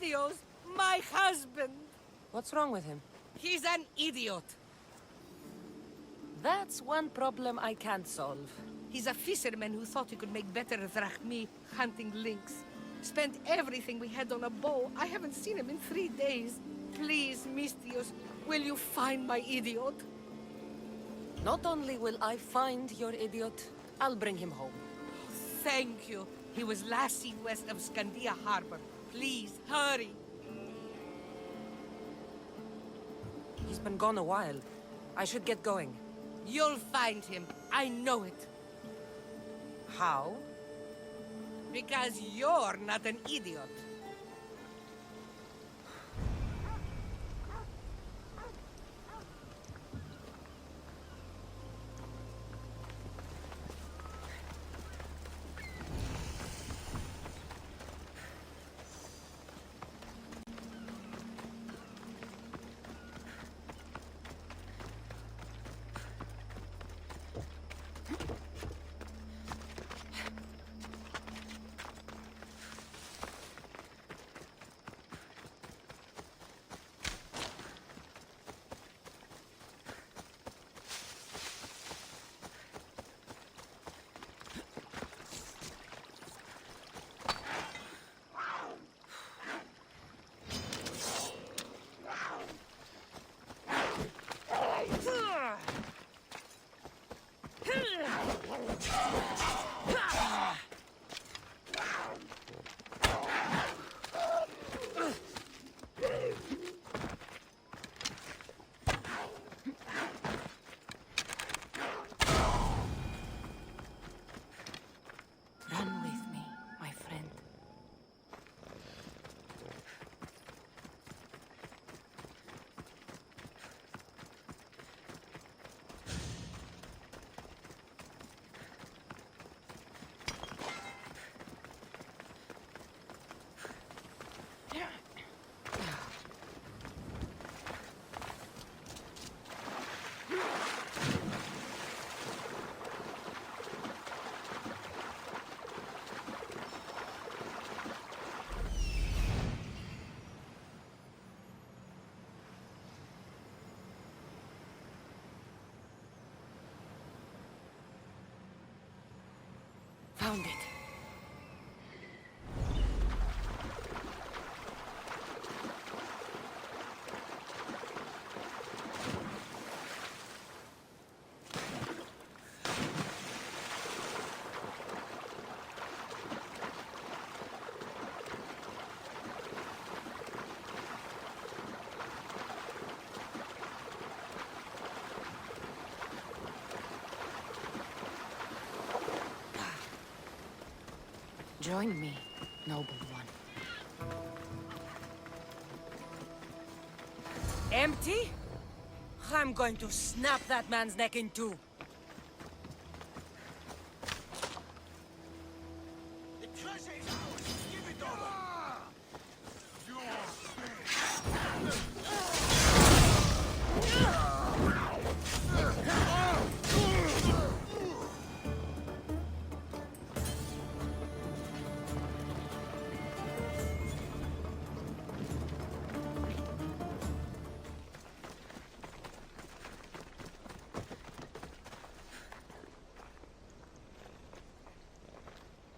Misthios, my husband. What's wrong with him? He's an idiot. That's one problem I can't solve. He's a fisherman who thought he could make better drachmi hunting lynx. Spent everything we had on a bow. I haven't seen him in 3 days. Please, Misthios, will you find my idiot? Not only will I find your idiot, I'll bring him home. Thank you. He was last seen west of Scandia Harbor. Please, hurry. He's been gone a while. I should get going. You'll find him. I know it. How? Because you're not an idiot. Run with me, my friend. Found it. Join me, noble one. Empty? I'm going to snap that man's neck in two. The treasure is ours! Give it over!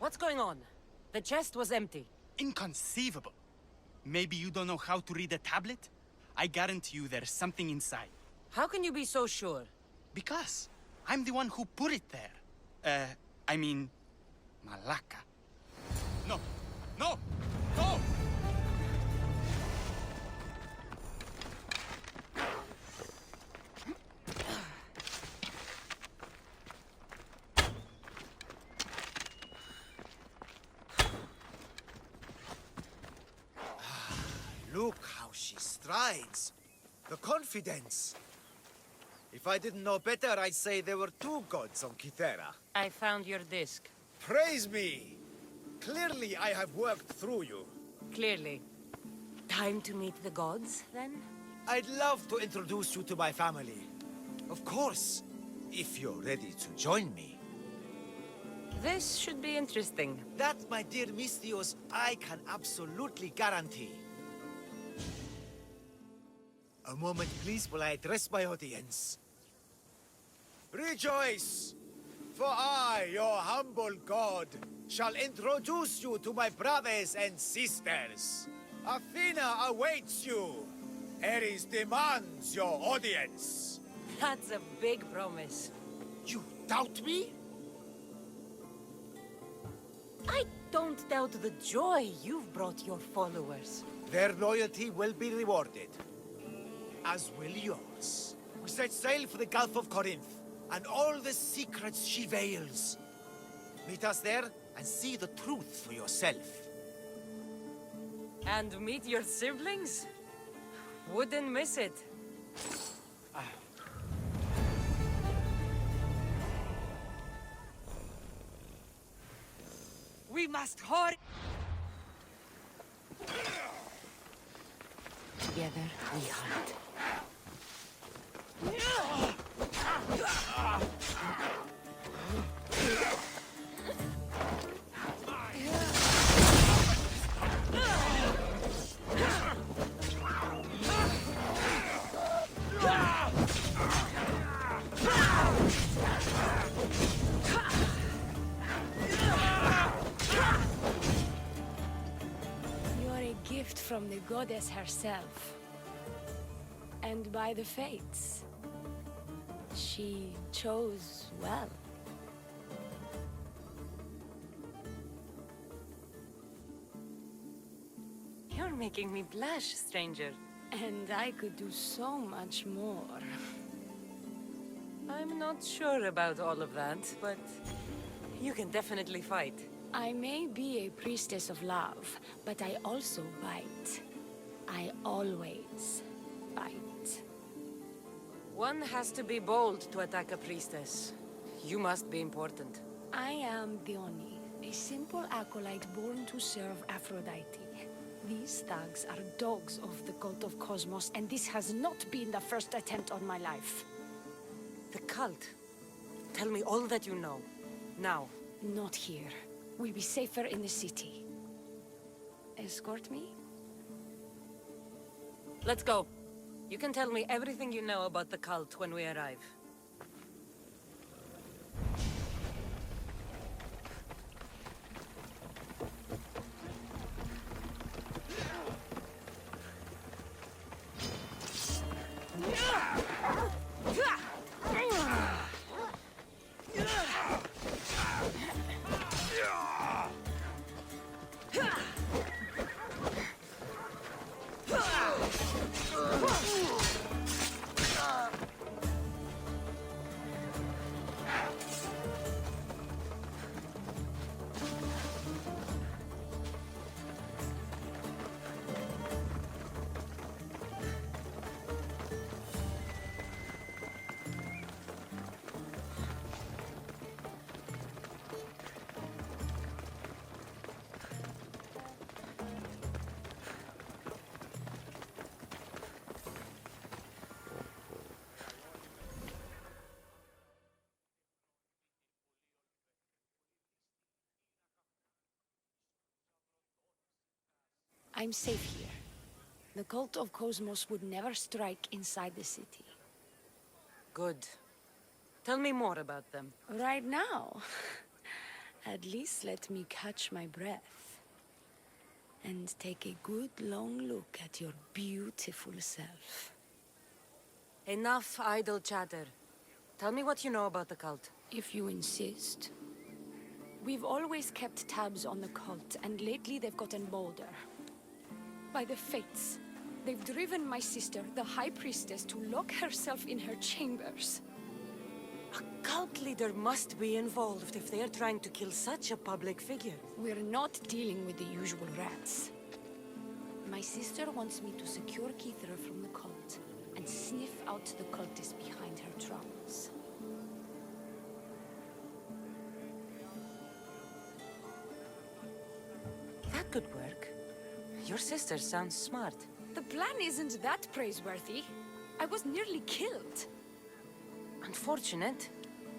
What's going on? The chest was empty. Inconceivable. Maybe you don't know how to read a tablet? I guarantee you there's something inside. How can you be so sure? Because I'm the one who put it there. I mean, Malaka. No! No! No! Look how she strides. The confidence. If I didn't know better, I'd say there were 2 gods on Kythera. I found your disc. Praise me! Clearly I have worked through you. Clearly. Time to meet the gods, then? I'd love to introduce you to my family. Of course, if you're ready to join me. This should be interesting. That, my dear Misthios, I can absolutely guarantee. A moment, please, while I address my audience. Rejoice! For I, your humble god, shall introduce you to my brothers and sisters. Athena awaits you. Ares demands your audience. That's a big promise. You doubt me? I don't doubt the joy you've brought your followers. Their loyalty will be rewarded, as will yours. We set sail for the Gulf of Corinth, and all the secrets she veils. Meet us there, and see the truth for yourself. And meet your siblings? Wouldn't miss it. We must hurry. Together we hunt. You're a gift from the goddess herself. And by the fates. She chose well. You're making me blush, stranger. And I could do so much more. I'm not sure about all of that, but you can definitely fight. I may be a priestess of love, but I also bite. I always bite. One has to be bold to attack a priestess. You must be important. I am Dione, a simple acolyte born to serve Aphrodite. These thugs are dogs of the cult of Cosmos, and this has not been the first attempt on my life. The cult. Tell me all that you know. Now. Not here. We'll be safer in the city. Escort me? Let's go. You can tell me everything you know about the cult when we arrive. I'm safe here. The cult of Cosmos would never strike inside the city. Good. Tell me more about them. Right now? At least let me catch my breath. And take a good long look at your beautiful self. Enough idle chatter. Tell me what you know about the cult. If you insist. We've always kept tabs on the cult, and lately they've gotten bolder. By the fates, they've driven my sister, the High Priestess, to lock herself in her chambers. A cult leader must be involved if they're trying to kill such a public figure. We're not dealing with the usual rats. My sister wants me to secure Kithra from the cult, and sniff out the cultists behind her troubles. That could work. Your sister sounds smart. The plan isn't that praiseworthy. I was nearly killed. Unfortunate,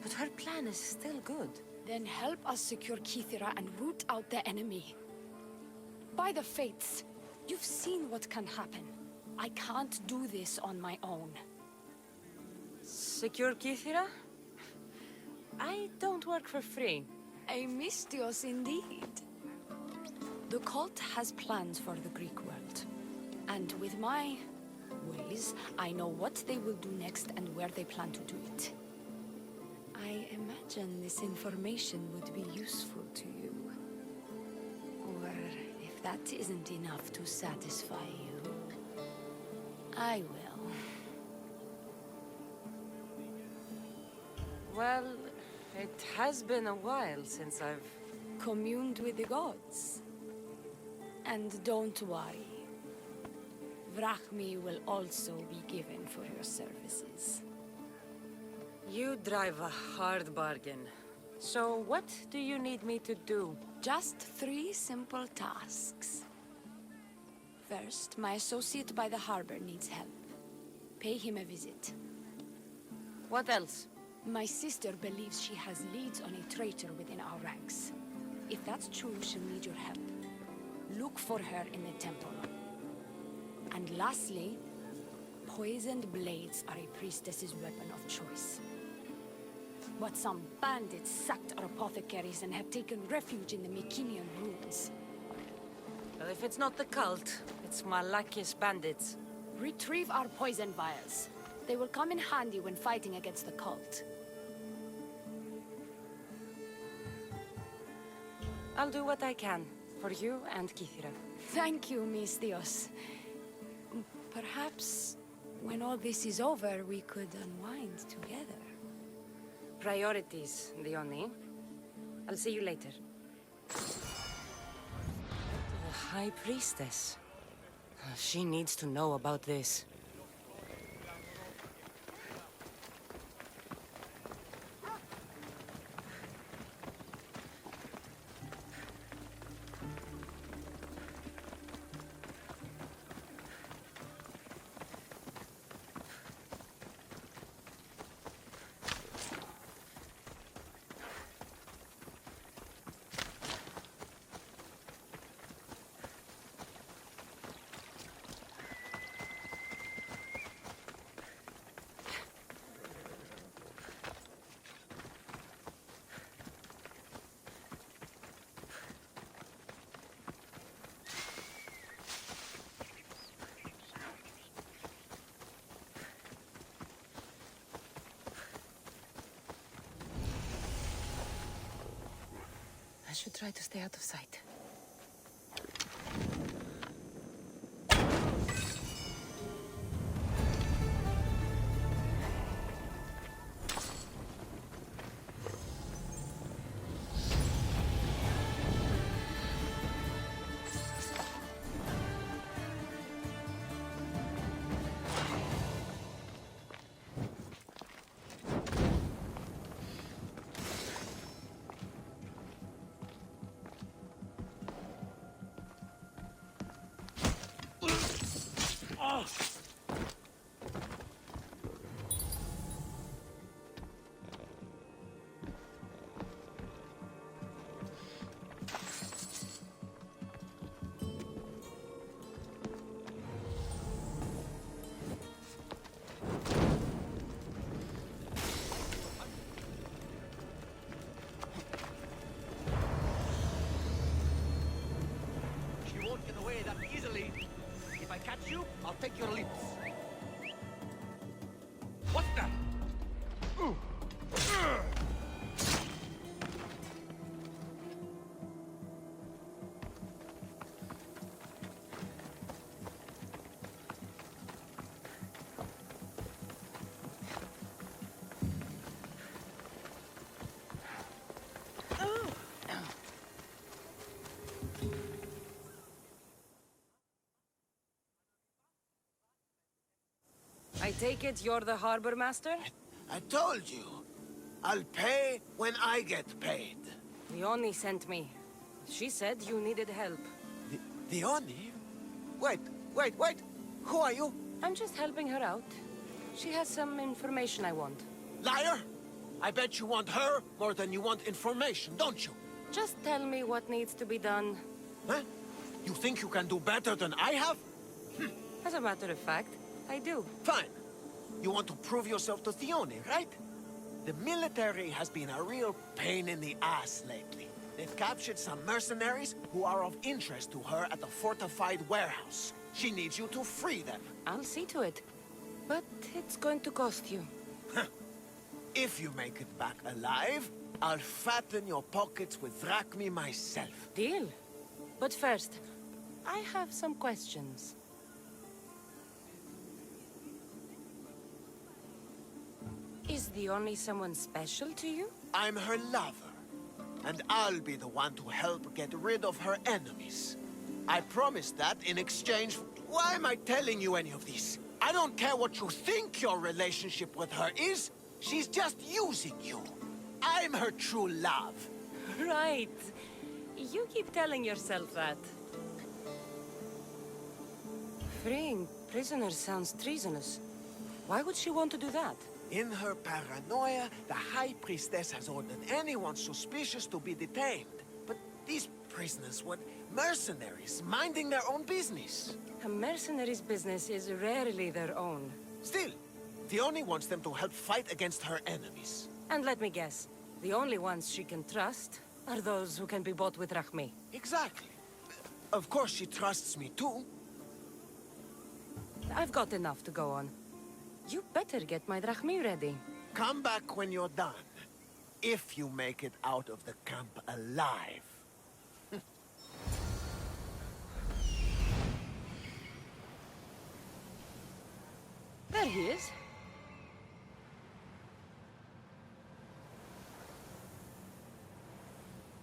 but her plan is still good. Then help us secure Kithra and root out the enemy. By the fates, you've seen what can happen. I can't do this on my own. Secure Kythera? I don't work for free. A mystios indeed. The cult has plans for the Greek world. And with my ways, I know what they will do next and where they plan to do it. I imagine this information would be useful to you. Or if that isn't enough to satisfy you, I will. Well, it has been a while since I've... Communed with the gods. And don't worry. Vrachmi will also be given for your services. You drive a hard bargain. So what do you need me to do? Just 3 simple tasks. First, my associate by the harbor needs help. Pay him a visit. What else? My sister believes she has leads on a traitor within our ranks. If that's true, she'll need your help. Look for her in the temple. And lastly, poisoned blades are a priestess's weapon of choice. But some bandits sacked our apothecaries and have taken refuge in the Mycenian ruins. Well, if it's not the cult, it's Malakis bandits. Retrieve our poison vials. They will come in handy when fighting against the cult. I'll do what I can, for you and Kythera. Thank you, Mystios. Perhaps, when all this is over, we could unwind together. Priorities, Dione. I'll see you later. The High Priestess. She needs to know about this. I should try to stay out of sight. Catch you, I'll take your lips. What's that? I take it you're the harbor master? I told you. I'll pay when I get paid. Dione sent me. She said you needed help. Dione? Wait. Who are you? I'm just helping her out. She has some information I want. Liar! I bet you want her more than you want information, don't you? Just tell me what needs to be done. Huh? You think you can do better than I have? As a matter of fact, I do. Fine. You want to prove yourself to Thione, right? The military has been a real pain in the ass lately. They've captured some mercenaries who are of interest to her at the fortified warehouse. She needs you to free them. I'll see to it. But it's going to cost you. If you make it back alive, I'll fatten your pockets with drachmi myself. Deal. But first, I have some questions. Is the only someone special to you? I'm her lover, and I'll be the one to help get rid of her enemies. I promise that in exchange for... Why am I telling you any of this? I don't care what you think your relationship with her is. She's just using you. I'm her true love. Right. You keep telling yourself that. Freeing prisoners sounds treasonous. Why would she want to do that? In her paranoia, the High Priestess has ordered anyone suspicious to be detained. But these prisoners were mercenaries, minding their own business. A mercenary's business is rarely their own. Still, Thione wants them to help fight against her enemies. And let me guess, the only ones she can trust are those who can be bought with drachmi. Exactly. Of course she trusts me too. I've got enough to go on. You better get my drachmi ready. Come back when you're done. If you make it out of the camp alive. There he is.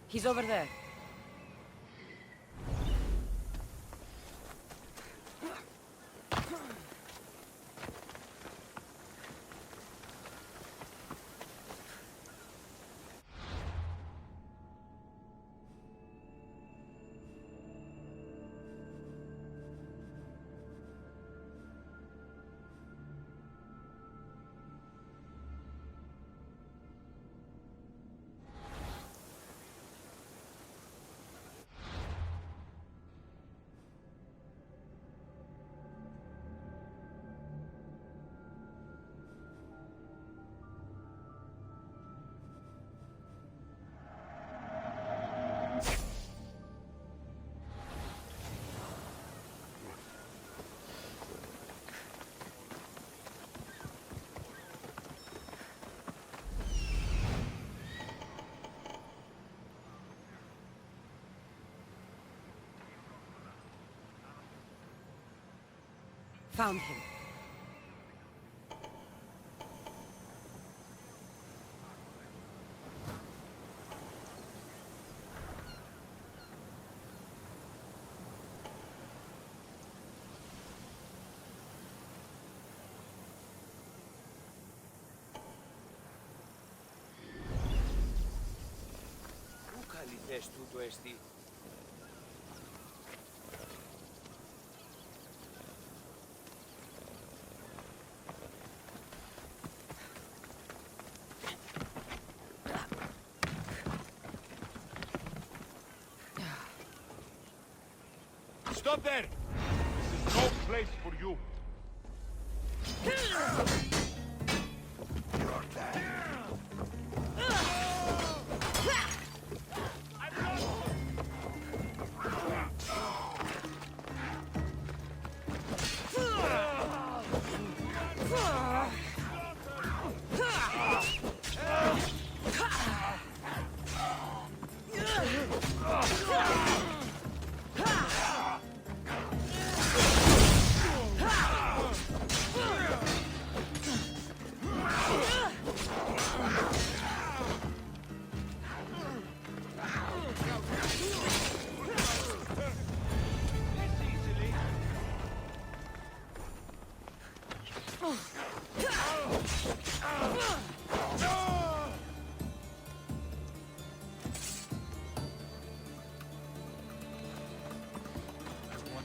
He's over there. Found him. Πού καλυθές τούτο εστί? Stop there! This is no place for you.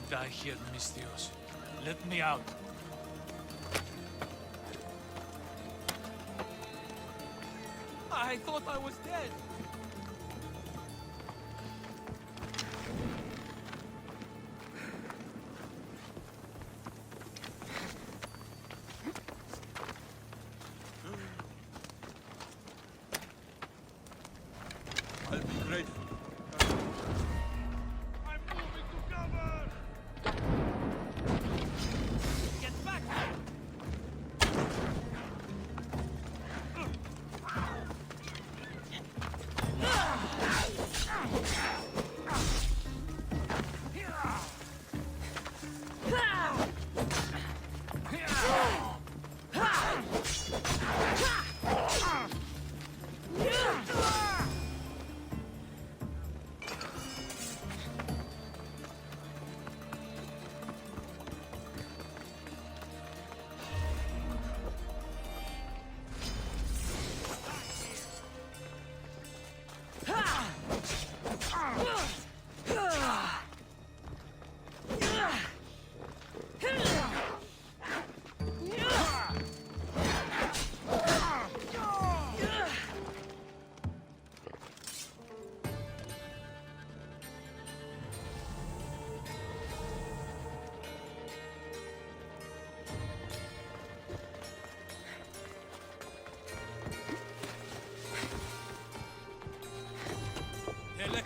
Die here, Mistios. Let me out. I thought I was dead.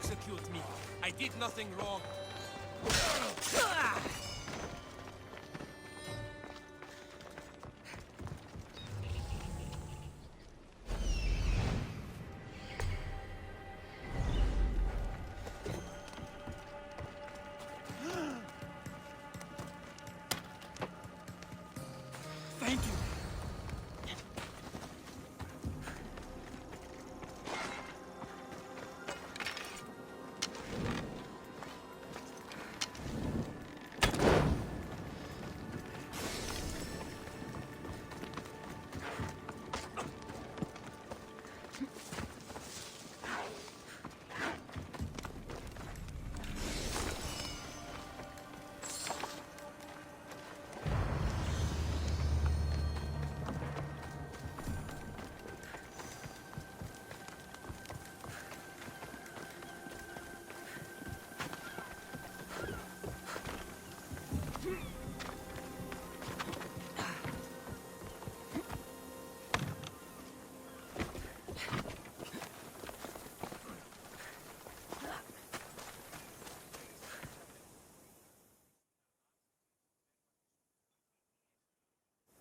execute me. I did nothing wrong. Thank you.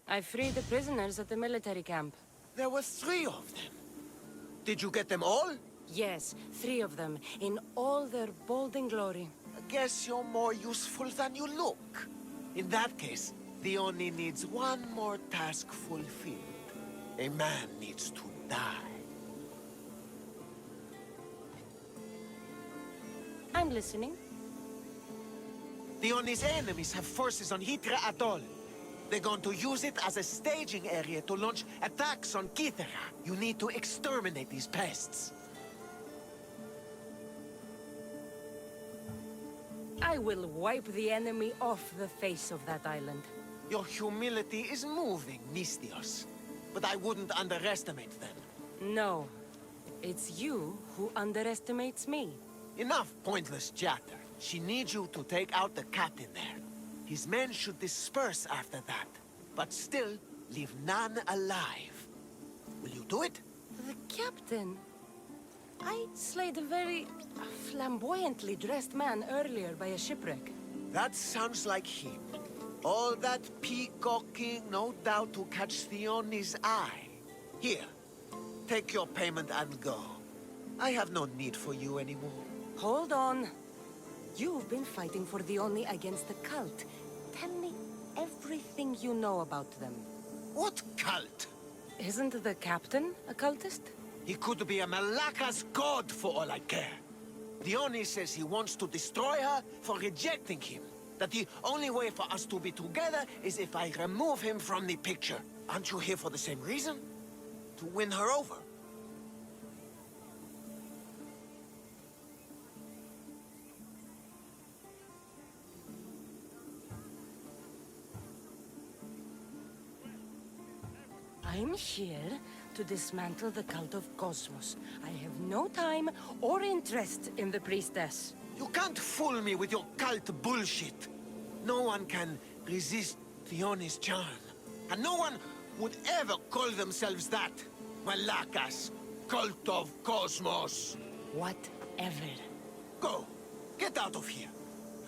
I freed the prisoners at the military camp. There were 3 of them. Did you get them all? Yes, 3 of them, in all their bold glory. I guess you're more useful than you look. In that case, the Oni needs one more task fulfilled. A man needs to die. I'm listening. The Oni's enemies have forces on Hitra Atoll. They're going to use it as a staging area to launch attacks on Kithera. You need to exterminate these pests. I will wipe the enemy off the face of that island. Your humility is moving, Mistios. But I wouldn't underestimate them. No, it's you who underestimates me. Enough pointless chatter. She needs you to take out the captain there. His men should disperse after that, but still leave none alive. Will you do it? The captain? I slayed a very flamboyantly dressed man earlier by a shipwreck. That sounds like him. All that peacocking, no doubt to catch Theoni's eye. Here, take your payment and go. I have no need for you anymore. Hold on. You've been fighting for the Oni against the cult. Tell me everything you know about them. What cult? Isn't the captain a cultist? He could be a Malaka's god for all I care. The Oni says he wants to destroy her for rejecting him. That the only way for us to be together is if I remove him from the picture. Aren't you here for the same reason? To win her over? I'm here to dismantle the cult of Cosmos. I have no time or interest in the priestess. You can't fool me with your cult bullshit. No one can resist Theoni's charm. And no one would ever call themselves that. Malaka's cult of Cosmos. Whatever. Go. Get out of here.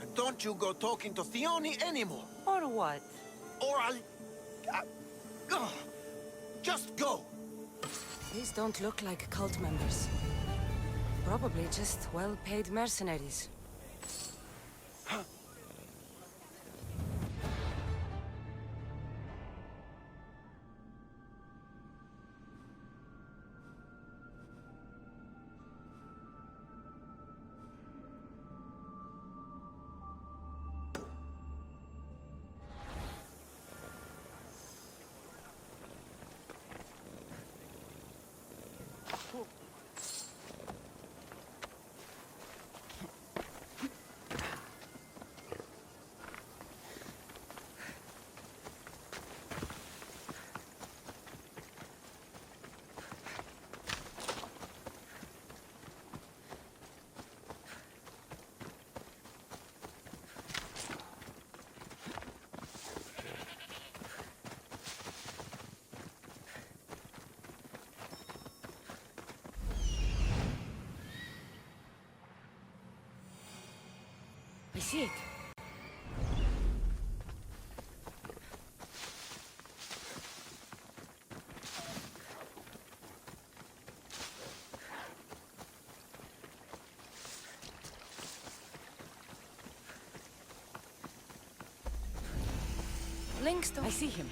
And don't you go talking to Theoni anymore. Or what? Or I'll... ugh. Just go. These don't look like cult members. Probably just well-paid mercenaries. I see it. Linkstone. I see him.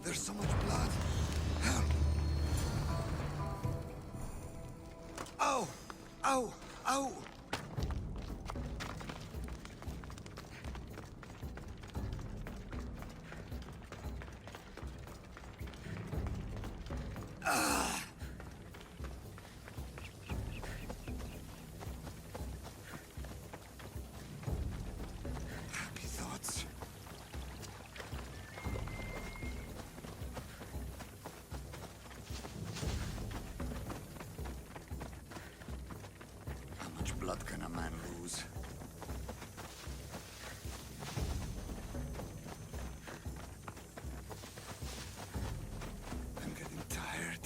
There's so much blood. Help! Ow! Ow! Ow! Happy thoughts. How much blood can a man lose? I'm getting tired.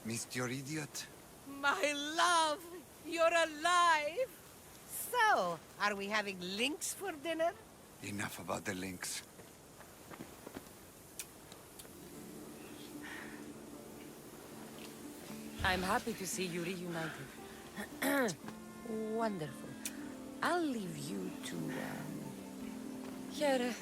Missed your idiot? My love, you're alive. So, are we having links for dinner? Enough about the links. I'm happy to see you reunited. Wonderful. I'll leave you to, here.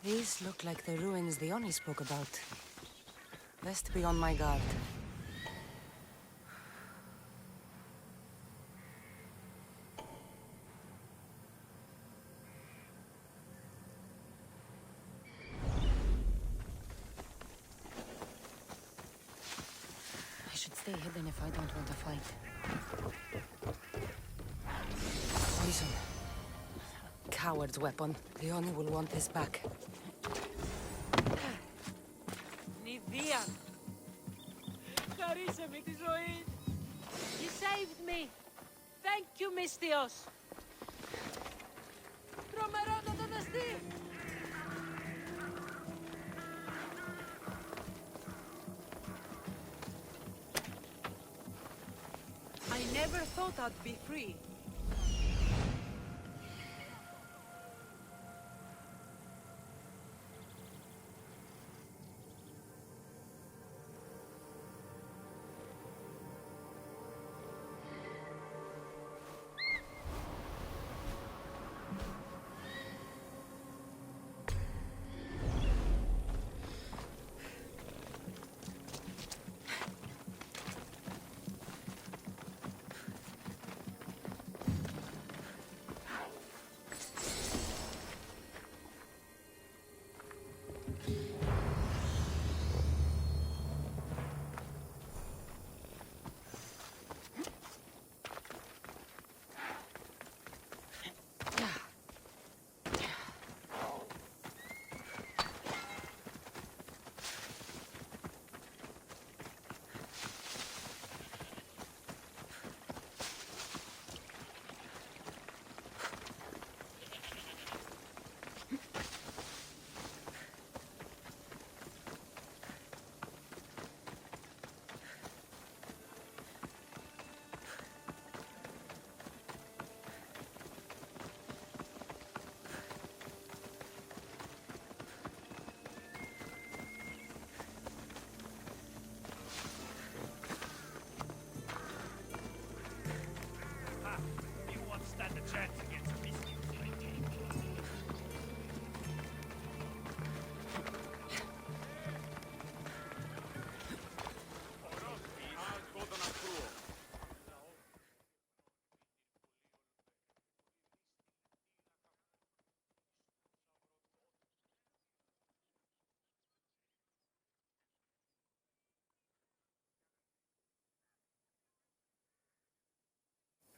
These look like the ruins the Oni spoke about. Best be on my guard. I should stay hidden if I don't want to fight. Poison. Coward's weapon. The Oni will want this back. Νηδία! Χαρίσε με τη ζωή! You saved me! Thank you, Misthios! Τρομερό το αστή! I never thought I'd be free.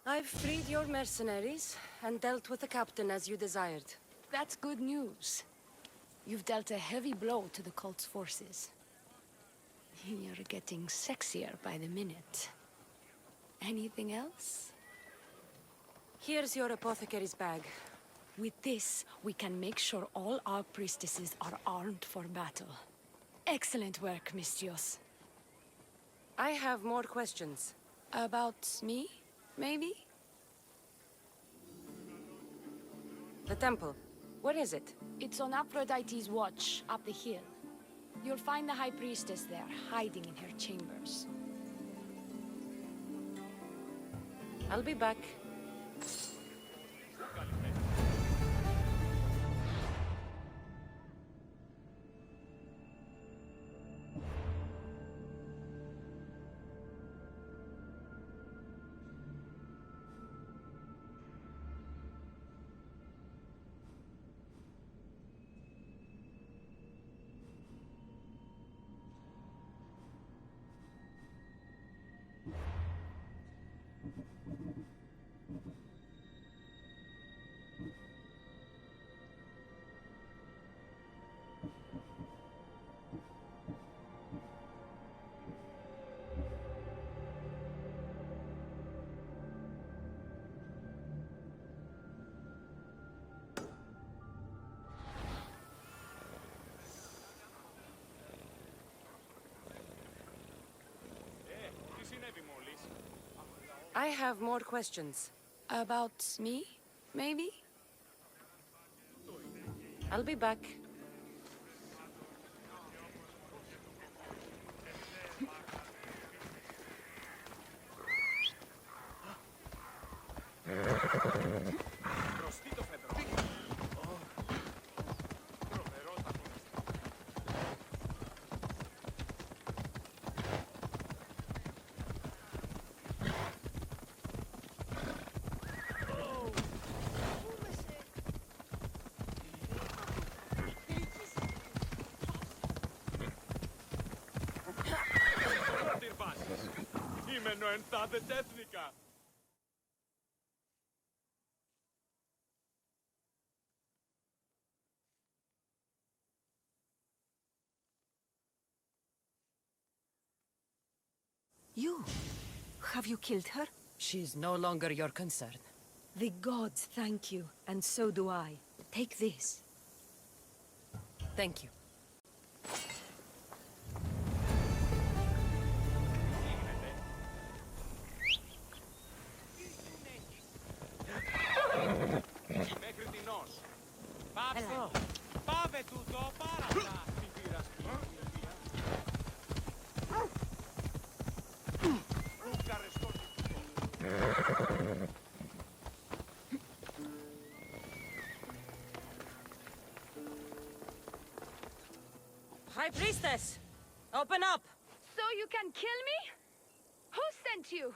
I've freed your mercenaries and dealt with the captain as you desired. That's good news. You've dealt a heavy blow to the cult's forces. You're getting sexier by the minute. Anything else? Here's your apothecary's bag. With this, we can make sure all our priestesses are armed for battle. Excellent work, Misthios. I have more questions. About me, maybe? The temple. Where is it? It's on Aphrodite's watch, up the hill. You'll find the High Priestess there, hiding in her chambers. I'll be back. I have more questions. About me, maybe? I'll be back. Προστί το φεδρό. Προφερός Μόνο ενθάτε τέθνικα. You? Have you killed her? She's no longer your concern. The gods thank you, and so do I. Take this. Thank you. Μέχρι την ως. Πάψε. Πάμε τούτο, πάρα αυτά. Μη πειραστεί. Ευχαριστώ. High Priestess! Open up! So you can kill me? Who sent you?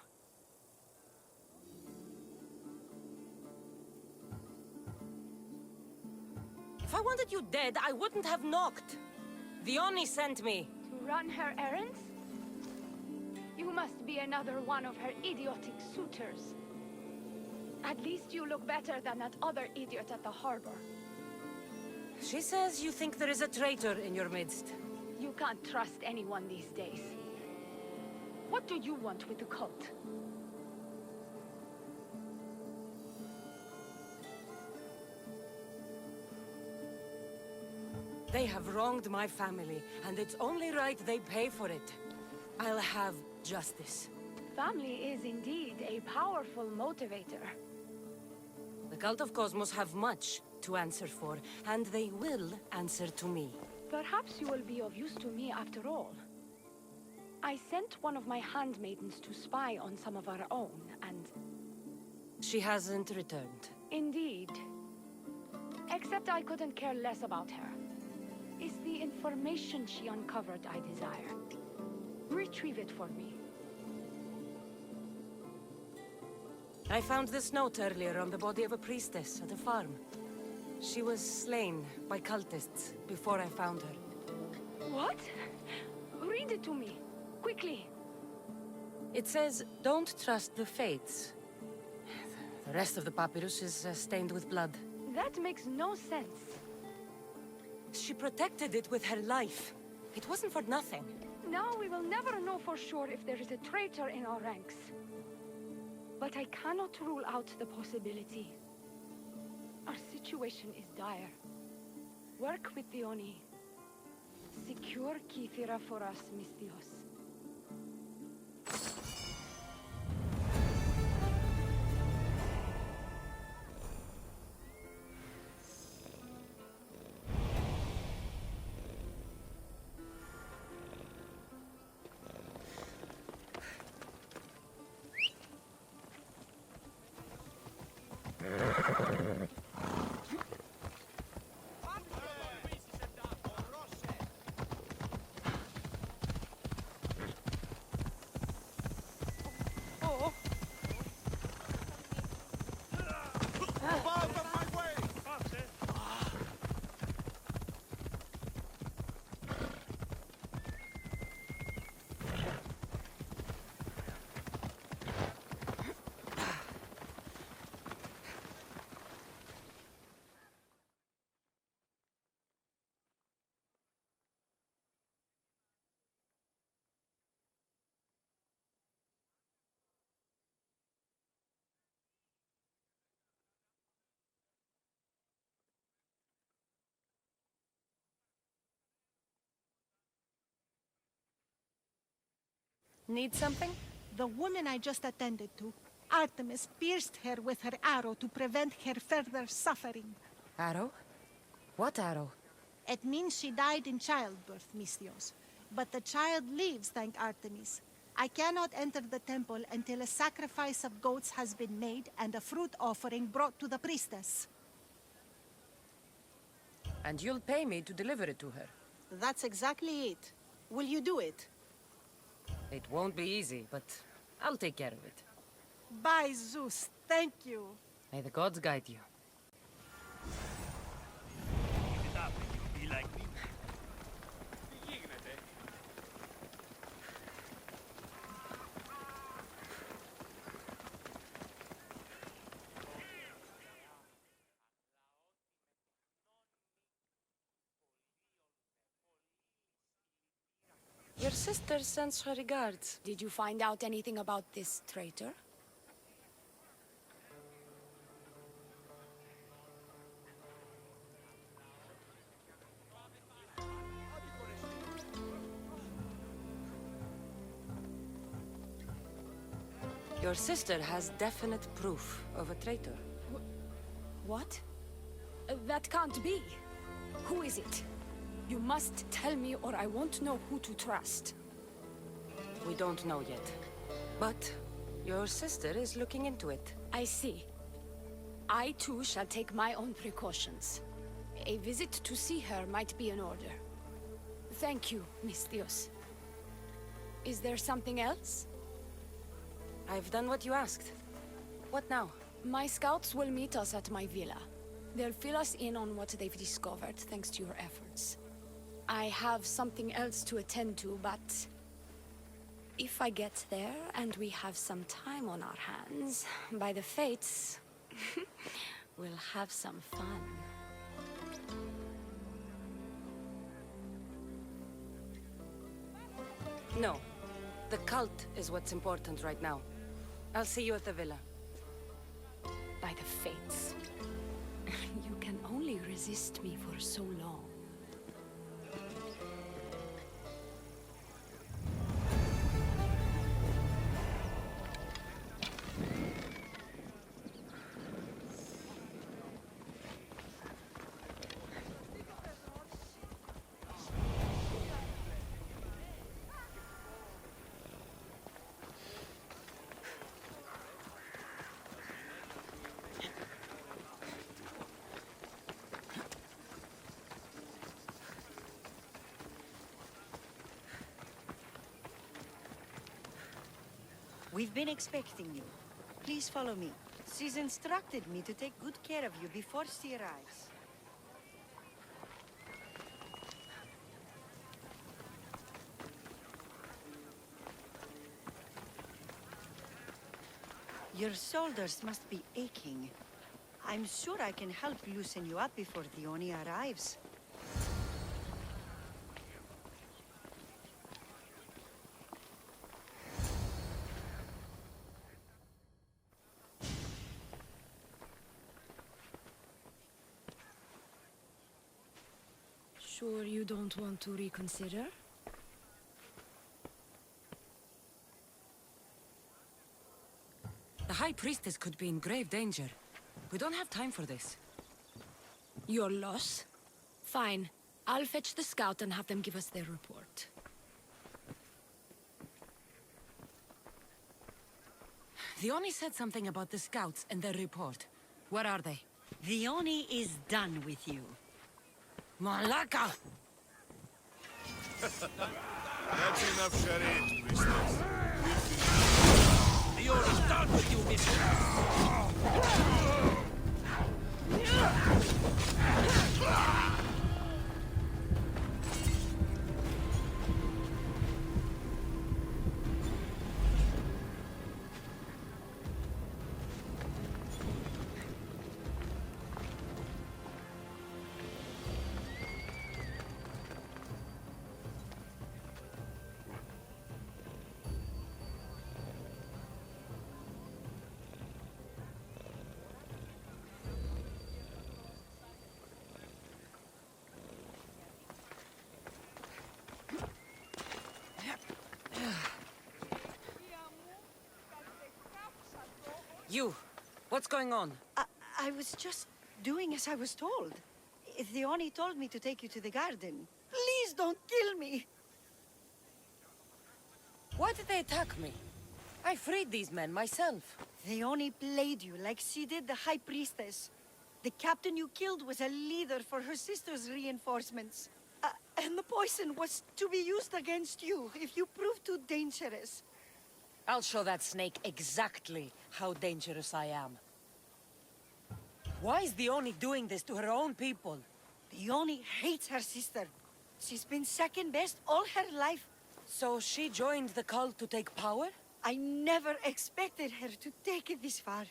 If I wanted you dead, I wouldn't have knocked. The Oni sent me. To run her errands? You must be another one of her idiotic suitors. At least you look better than that other idiot at the harbor. She says you think there is a traitor in your midst. You can't trust anyone these days. What do you want with the cult? They have wronged my family, and it's only right they pay for it. I'll have justice. Family is indeed a powerful motivator. The Cult of Cosmos have much to answer for, and they will answer to me. Perhaps you will be of use to me after all. I sent one of my handmaidens to spy on some of our own, and... She hasn't returned. Indeed. Except I couldn't care less about her. It's the information she uncovered I desire. Retrieve it for me. I found this note earlier on the body of a priestess at a farm. She was slain by cultists before I found her. What? Read it to me. Quickly. It says, don't trust the fates. The rest of the papyrus is stained with blood. That makes no sense. She protected it with her life. It wasn't for nothing. Now we will never know for sure if there is a traitor in our ranks. But I cannot rule out the possibility. Our situation is dire. Work with the Oni. Secure Kithira for us, Mistios. Need something? The woman I just attended to, Artemis pierced her with her arrow to prevent her further suffering. Arrow? What arrow? It means she died in childbirth, Mistios. But the child lives, thank Artemis. I cannot enter the temple until a sacrifice of goats has been made and a fruit offering brought to the priestess. And you'll pay me to deliver it to her. That's exactly it. Will you do it? It won't be easy, but I'll take care of it. By Zeus, thank you. May the gods guide you. Your sister sends her regards. Did you find out anything about this traitor? Your sister has definite proof of a traitor. What? That can't be. Who is it? You must tell me or I won't know who to trust. We don't know yet. But your sister is looking into it. I see. I too shall take my own precautions. A visit to see her might be in order. Thank you, Misthios. Is there something else? I've done what you asked. What now? My scouts will meet us at my villa. They'll fill us in on what they've discovered, thanks to your efforts. I have something else to attend to, but... if I get there, and we have some time on our hands, by the fates, we'll have some fun. No. The cult is what's important right now. I'll see you at the villa. By the fates. You can only resist me for so long. We've been expecting you. Please follow me. She's instructed me to take good care of you before she arrives. Your shoulders must be aching. I'm sure I can help loosen you up before the Oni arrives. Sure you don't want to reconsider? The High Priestess could be in grave danger. We don't have time for this. Your loss? Fine. I'll fetch the scout and have them give us their report. The Oni said something about the scouts and their report. Where are they? The Oni is done with you. Malaka! That's enough, Shari, Priestess. The order's done with you, mister! You! What's going on? I was just doing as I was told. The Oni told me to take you to the garden. Please don't kill me! Why did they attack me? I freed these men myself. The Oni played you like she did the High Priestess. The captain you killed was a leader for her sister's reinforcements. And the poison was to be used against you if you prove too dangerous. I'll show that snake exactly how dangerous I am. Why is the Oni doing this to her own people? The Oni hates her sister. She's been second best all her life. So she joined the cult to take power? I never expected her to take it this far.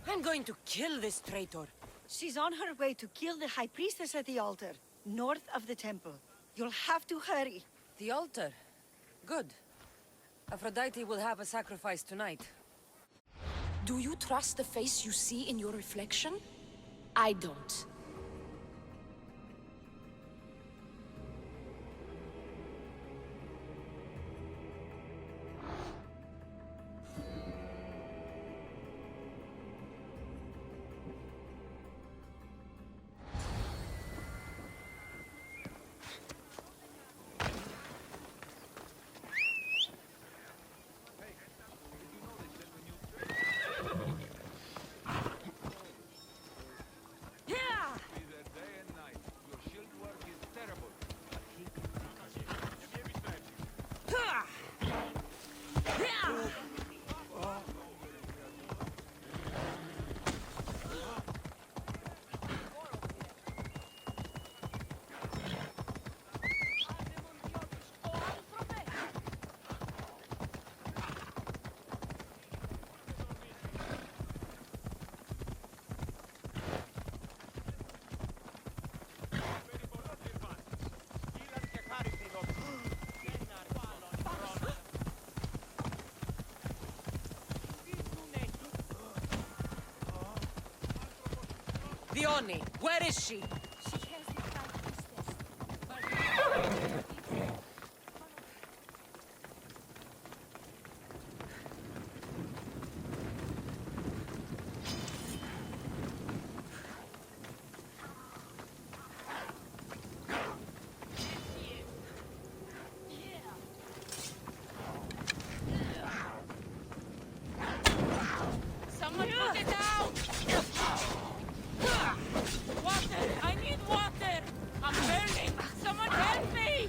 I'm going to kill this traitor. She's on her way to kill the High Priestess at the altar, north of the temple. You'll have to hurry. The altar. Good. Aphrodite will have a sacrifice tonight. Do you trust the face you see in your reflection? I don't. Dione, where is she? Someone put it out! Water! I need water! I'm burning! Someone help me!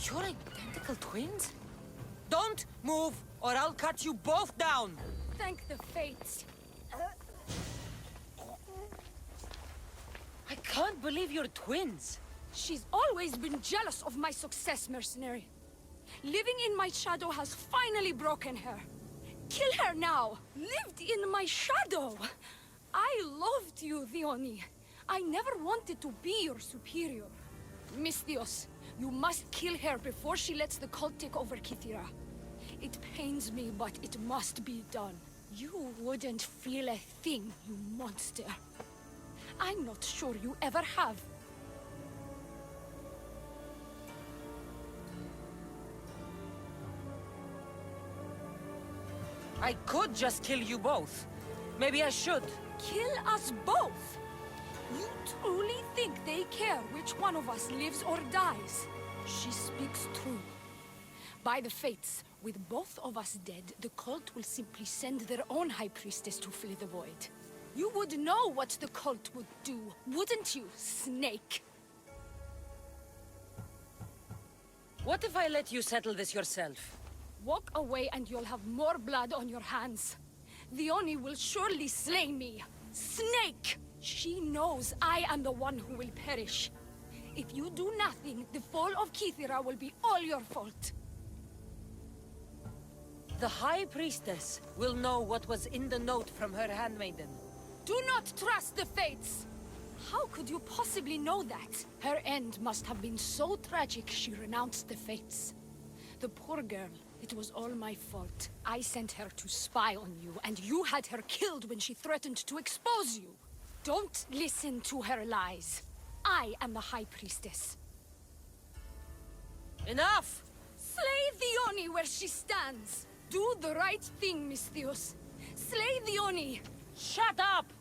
You're identical twins? Don't move, or I'll cut you both down! Thank the fates. I can't believe you're twins! She's always been jealous of my success, mercenary. Living in my shadow has finally broken her. Kill her now! Lived in my shadow! I loved you, Dione. I never wanted to be your superior. Misthios, you must kill her before she lets the cult take over Kythera. It pains me, but it must be done. You wouldn't feel a thing, you monster. I'm not sure you ever have. I could just kill you both. Maybe I should. Kill us both? You truly think they care which one of us lives or dies? She speaks true. By the fates, with both of us dead, the cult will simply send their own High Priestess to fill the void. You would know what the cult would do, wouldn't you, Snake? What if I let you settle this yourself? Walk away and you'll have more blood on your hands. Dione will surely slay me. Snake! She knows I am the one who will perish. If you do nothing, the fall of Kythera will be all your fault. The High Priestess will know what was in the note from her handmaiden. Do not trust the fates! How could you possibly know that? Her end must have been so tragic she renounced the fates. The poor girl, it was all my fault. I sent her to spy on you, and you had her killed when she threatened to expose you. Don't listen to her lies. I am the High Priestess. Enough! Slay Dione where she stands! Do the right thing, Misthios. Slay Dione! Shut up!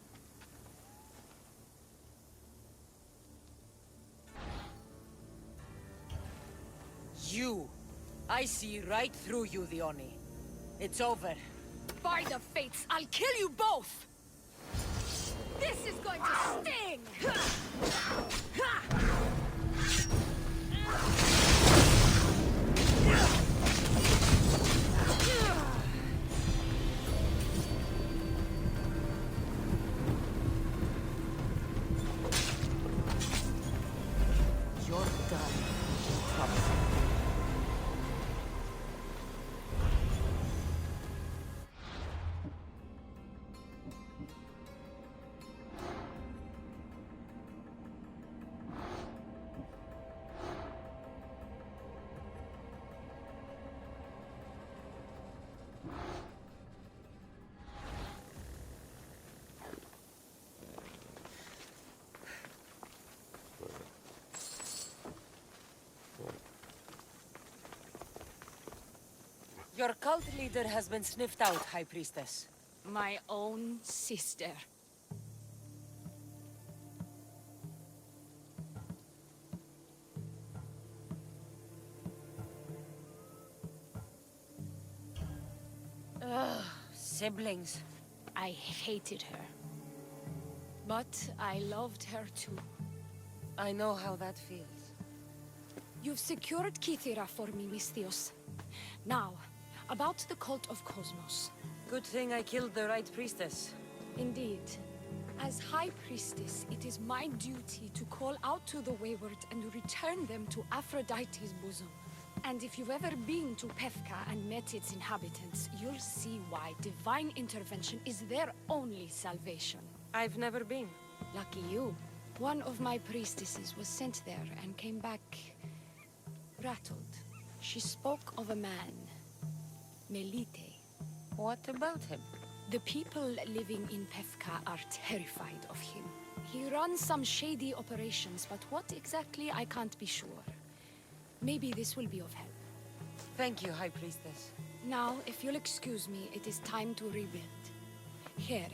you. I see right through you, the Oni. It's over. By the fates, I'll kill you both! This is going to sting! You're done. Trouble. Your cult leader has been sniffed out, High Priestess. My own sister. Ugh, siblings. I hated her. But I loved her too. I know how that feels. You've secured Kythera for me, Misthios. Now, about the Cult of Cosmos. Good thing I killed the right priestess. Indeed. As High Priestess, it is my duty to call out to the wayward and return them to Aphrodite's bosom. And if you've ever been to Pefka and met its inhabitants, you'll see why divine intervention is their only salvation. I've never been. Lucky you. One of my priestesses was sent there and came back rattled. She spoke of a man, Melite. What about him? The people living in Pefka are terrified of him. He runs some shady operations, but what exactly I can't be sure. Maybe this will be of help. Thank you, High Priestess. Now, if you'll excuse me, it is time to rebuild. Here,